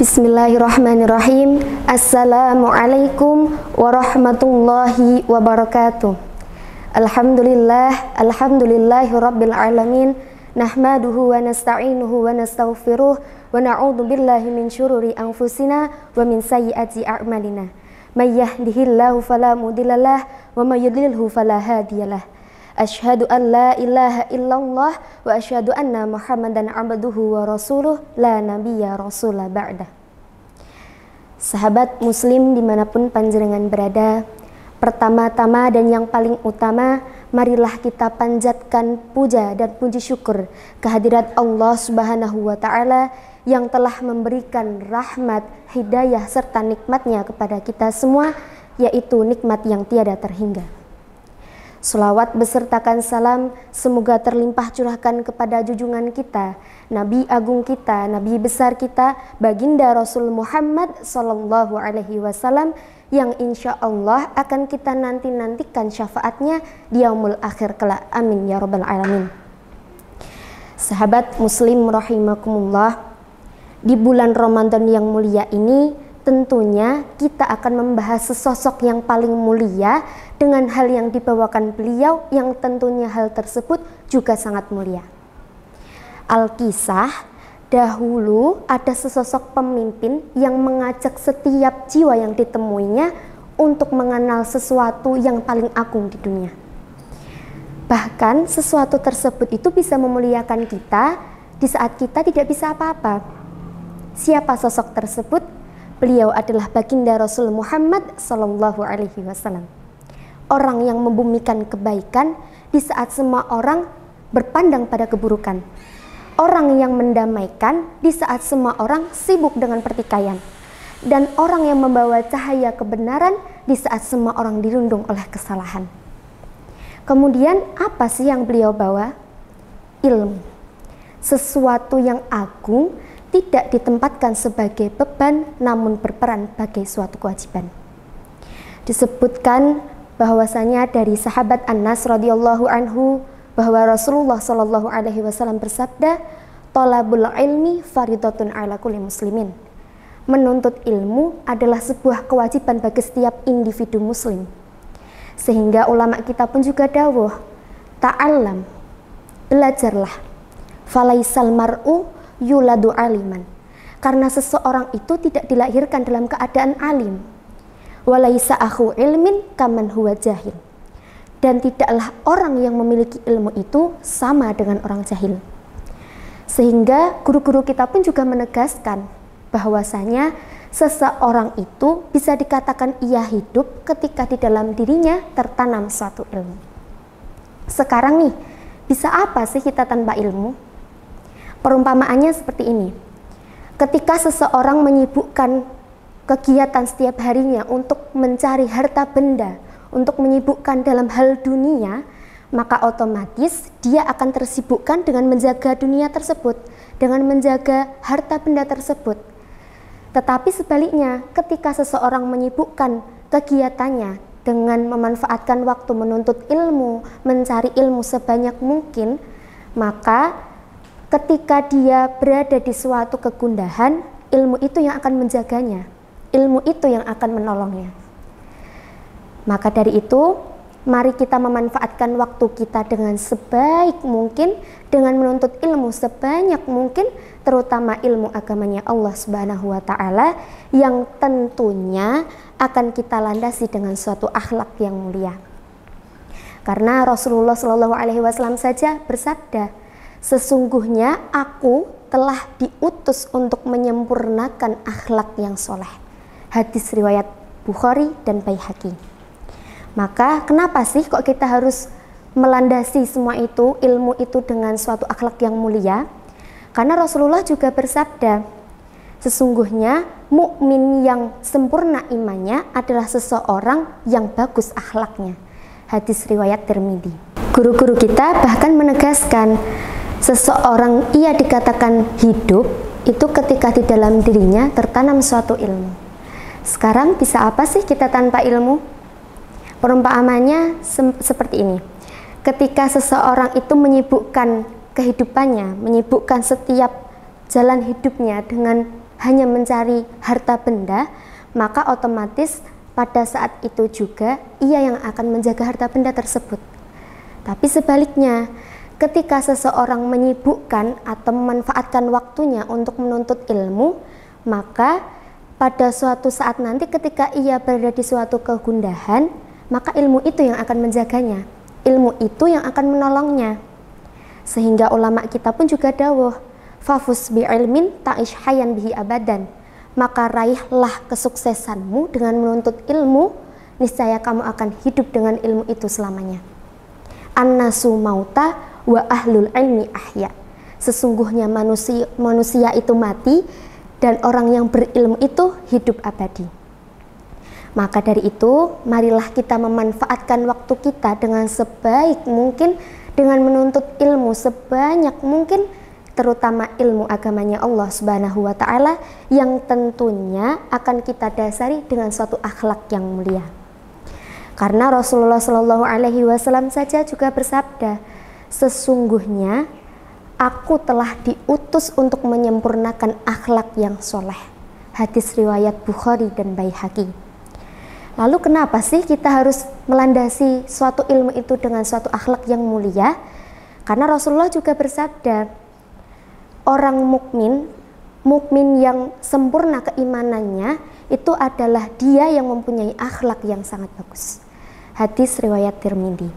Bismillahirrahmanirrahim. Assalamualaikum warahmatullahi wabarakatuh. Alhamdulillahi rabbil alamin. Nahmaduhu wa nasta'inuhu wa nastaghfiruh wa na'udzu billahi min syururi anfusina wa min sayyiati a'malina. May yahdihillahu fala mudhillalah wa may yudlilhu fala hadiyalah. Asyhadu an la ilaha illallah wa asyhadu anna Muhammadan abduhu wa rasuluh la nabiyya rasulah ba'dah. Sahabat muslim dimanapun panjenengan berada, pertama-tama dan yang paling utama, marilah kita panjatkan puja dan puji syukur kehadirat Allah Subhanahu wa Ta'ala yang telah memberikan rahmat, hidayah serta nikmatnya kepada kita semua, yaitu nikmat yang tiada terhingga. Selawat besertakan salam semoga terlimpah curahkan kepada junjungan kita, Nabi agung kita, Nabi besar kita, baginda Rasul Muhammad sallallahu alaihi wasallam, yang insya Allah akan kita nantikan syafaatnya di yaumul akhir kelak. Amin ya rabbal alamin. Sahabat muslim rahimakumullah, di bulan Ramadan yang mulia ini tentunya kita akan membahas sesosok yang paling mulia dengan hal yang dibawakan beliau yang tentunya hal tersebut juga sangat mulia. Al-Kisah, dahulu ada sesosok pemimpin yang mengajak setiap jiwa yang ditemuinya untuk mengenal sesuatu yang paling agung di dunia. Bahkan sesuatu tersebut itu bisa memuliakan kita di saat kita tidak bisa apa-apa. Siapa sosok tersebut? Beliau adalah baginda Rasul Muhammad sallallahu alaihi wasallam. Orang yang membumikan kebaikan di saat semua orang berpandang pada keburukan. Orang yang mendamaikan di saat semua orang sibuk dengan pertikaian. Dan orang yang membawa cahaya kebenaran di saat semua orang dirundung oleh kesalahan. Kemudian apa sih yang beliau bawa? Ilmu. Sesuatu yang agung, tidak ditempatkan sebagai beban namun berperan sebagai suatu kewajiban. Disebutkan bahwasanya dari sahabat Anas radhiyallahu anhu bahwa Rasulullah shallallahu alaihi wasallam bersabda, "Thalabul ilmi fardhatun 'ala kulli muslimin." Menuntut ilmu adalah sebuah kewajiban bagi setiap individu muslim. Sehingga ulama kita pun juga dawuh, "Ta'allam." Belajarlah. "Falaisal mar'u yuladu aliman." Karena seseorang itu tidak dilahirkan dalam keadaan alim. Walaisa akhu ilmin kaman huwa jahil. Dan tidaklah orang yang memiliki ilmu itu sama dengan orang jahil. Sehingga guru-guru kita pun juga menegaskan bahwasanya seseorang itu bisa dikatakan ia hidup ketika di dalam dirinya tertanam suatu ilmu. Sekarang nih, bisa apa sih kita tanpa ilmu? Perumpamaannya seperti ini. Ketika seseorang menyibukkan kegiatan setiap harinya untuk mencari harta benda, untuk menyibukkan dalam hal dunia, maka otomatis dia akan tersibukkan dengan menjaga dunia tersebut, dengan menjaga harta benda tersebut. Tetapi sebaliknya, ketika seseorang menyibukkan kegiatannya dengan memanfaatkan waktu menuntut ilmu, mencari ilmu sebanyak mungkin, maka ketika dia berada di suatu kegundahan, ilmu itu yang akan menjaganya, ilmu itu yang akan menolongnya. Maka dari itu, mari kita memanfaatkan waktu kita dengan sebaik mungkin, dengan menuntut ilmu sebanyak mungkin, terutama ilmu agamanya Allah Subhanahu wa Ta'ala, yang tentunya akan kita landasi dengan suatu akhlak yang mulia. Karena Rasulullah Shallallahu alaihi wasallam saja bersabda, "Sesungguhnya aku telah diutus untuk menyempurnakan akhlak yang soleh." Hadis riwayat Bukhari dan Baihaqi. Maka kenapa sih kok kita harus melandasi semua itu, ilmu itu dengan suatu akhlak yang mulia? Karena Rasulullah juga bersabda, sesungguhnya mukmin yang sempurna imannya adalah seseorang yang bagus akhlaknya. Hadis riwayat Tirmidzi. Guru-guru kita bahkan menegaskan, seseorang ia dikatakan hidup itu ketika di dalam dirinya tertanam suatu ilmu. Sekarang bisa apa sih kita tanpa ilmu? Perumpamaannya seperti ini. Ketika seseorang itu menyibukkan kehidupannya, menyibukkan setiap jalan hidupnya dengan hanya mencari harta benda, maka otomatis pada saat itu juga ia yang akan menjaga harta benda tersebut. Tapi sebaliknya, ketika seseorang menyibukkan atau memanfaatkan waktunya untuk menuntut ilmu, maka pada suatu saat nanti ketika ia berada di suatu kegundahan, maka ilmu itu yang akan menjaganya, ilmu itu yang akan menolongnya. Sehingga ulama kita pun juga dawuh, fafus bi ilmin ta'ish hayyan bihi abadan. Maka raihlah kesuksesanmu dengan menuntut ilmu, niscaya kamu akan hidup dengan ilmu itu selamanya. An-nasu mauta wa ahlul ilmi ahya. Sesungguhnya manusia itu mati dan orang yang berilmu itu hidup abadi. Maka dari itu, marilah kita memanfaatkan waktu kita dengan sebaik mungkin, dengan menuntut ilmu sebanyak mungkin, terutama ilmu agamanya Allah Subhanahu wa Ta'ala, yang tentunya akan kita dasari dengan suatu akhlak yang mulia. Karena Rasulullah Shallallahu Alaihi Wasallam saja juga bersabda, sesungguhnya aku telah diutus untuk menyempurnakan akhlak yang soleh. Hadis riwayat Bukhari dan Baihaqi. Lalu kenapa sih kita harus melandasi suatu ilmu itu dengan suatu akhlak yang mulia? Karena Rasulullah juga bersabda, orang mukmin yang sempurna keimanannya itu adalah dia yang mempunyai akhlak yang sangat bagus. Hadis riwayat Tirmidzi.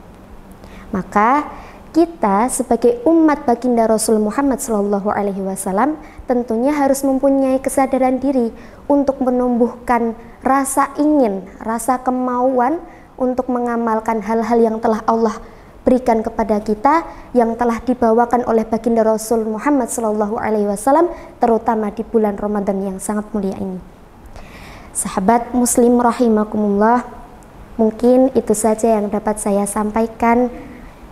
Maka kita sebagai umat baginda Rasul Muhammad SAW tentunya harus mempunyai kesadaran diri untuk menumbuhkan rasa ingin, rasa kemauan untuk mengamalkan hal-hal yang telah Allah berikan kepada kita, yang telah dibawakan oleh baginda Rasul Muhammad SAW, terutama di bulan Ramadan yang sangat mulia ini. Sahabat muslim rahimakumullah, mungkin itu saja yang dapat saya sampaikan.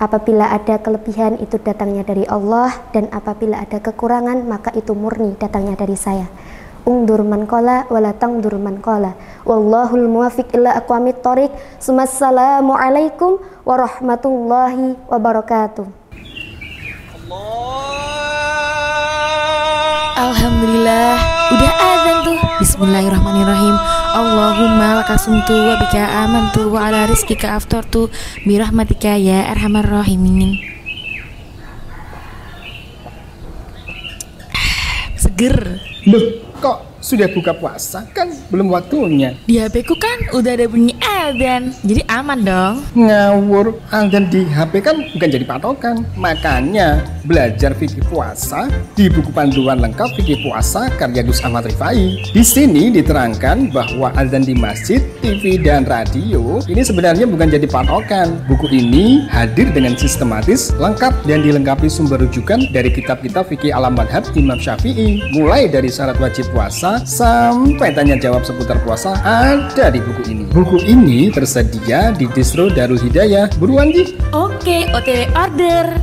Apabila ada kelebihan itu datangnya dari Allah, dan apabila ada kekurangan maka itu murni datangnya dari saya. Ungdur man qala wala tangdur man qala. Wallahul muwaffiq ila aqwamit thoriq. Assalamu alaikum warahmatullahi wabarakatuh. Alhamdulillah, udah azan tuh. Bismillahirrahmanirrahim. Allahumma lakasumtu wa bika amantu wa ala rizkika aftartu birahmatika ya arhamar rahimin. Seger. Loh, kok sudah buka puasa? Kan belum waktunya. Di HP ku kan udah ada bunyi adzan, jadi aman dong. Ngawur, adzan di HP kan bukan jadi patokan. Makanya belajar fikih puasa di buku panduan lengkap fikih puasa karya Gus Ahmad Rifai. Di sini diterangkan bahwa adzan di masjid, TV dan radio ini sebenarnya bukan jadi patokan. Buku ini hadir dengan sistematis, lengkap dan dilengkapi sumber rujukan dari kitab-kitab fikih alam madhab Imam Syafi'i. Mulai dari syarat wajib puasa sampai tanya jawab seputar puasa ada di buku ini. Buku ini tersedia di distro Darul Hidayah. Buruan di. Oke, OTW order.